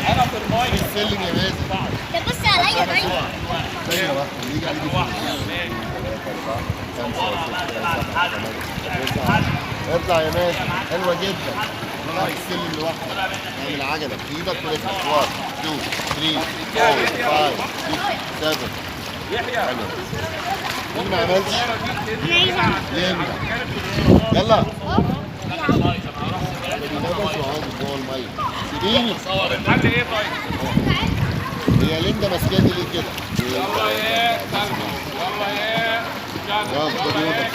انا في المايه السلم يا مازن. ده بص عليا طيب. ثانية واحدة يجي عليك 5 6 7 اطلع يا مازن، حلوة جدا. طلع السلم لوحدك، اعمل عجلة بإيدك ولفها 1 2 3 4 5 6 7. حلو. مين ما عملش؟ ينجح. يلا. بس وعادي جوه المية. سيبيني. الحل ايه طيب؟ هي ليندا ماسكاني ليه كده؟ يلا ايه يلا خد ايدك.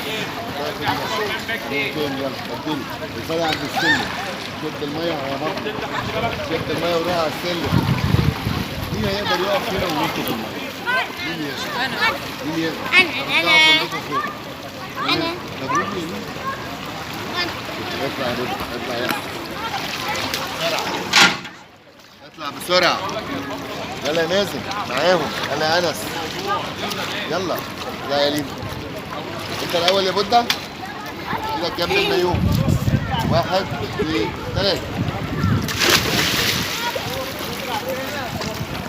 فين يلا بدلي. الفرق عند السلم. شد المية على بطنك. شد المية وروح على السلم. مين هيقدر يقف كده وينط في المية؟ مين يقدر؟ مين يقدر؟ انا طب روح يمين. اطلع يا بابا اطلع يلا. اطلع بسرعة. يلا يا مازن معاهم. يلا يا انس. يلا لا يا لينا. انت الاول يا بودة. كده كمل المايوه. 1 2 3.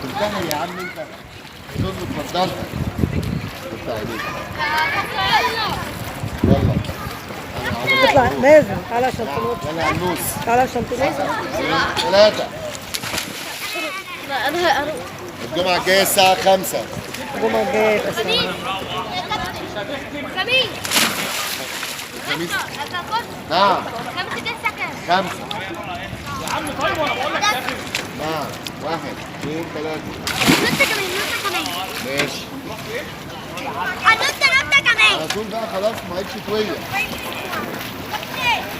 انتهي يا عم انت. تظبط نضارتك. اطلع يا بودة. يلا. اطلع مازن تعالى عشان تنط. يلا يا عنوس. تعالى عشان تنط. 3. انا هروح. الجمعة الجاية الساعة 5. الجمعة الجاية يبقى الساعة خميس الخميس. نعم. خميس ده الساعة كام؟ 5. يا عم طيب وانا بقول لك يا اخي نعم 1 2 3. نط كمان نط كمان. ماشي. هنط كمان. على طول بقى خلاص ما عادش شتوية.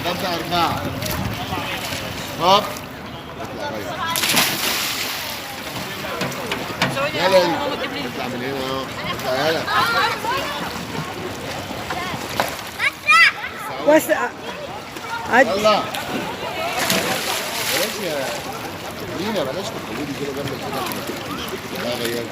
نبدأ 4. هوب. اطلع ريس. يلا يلا. اطلع من هنا اهو. اطلع يلا. بس عدي. يلا. بلاش يا لينا بلاش تخليني كده جنب كده. لا غير.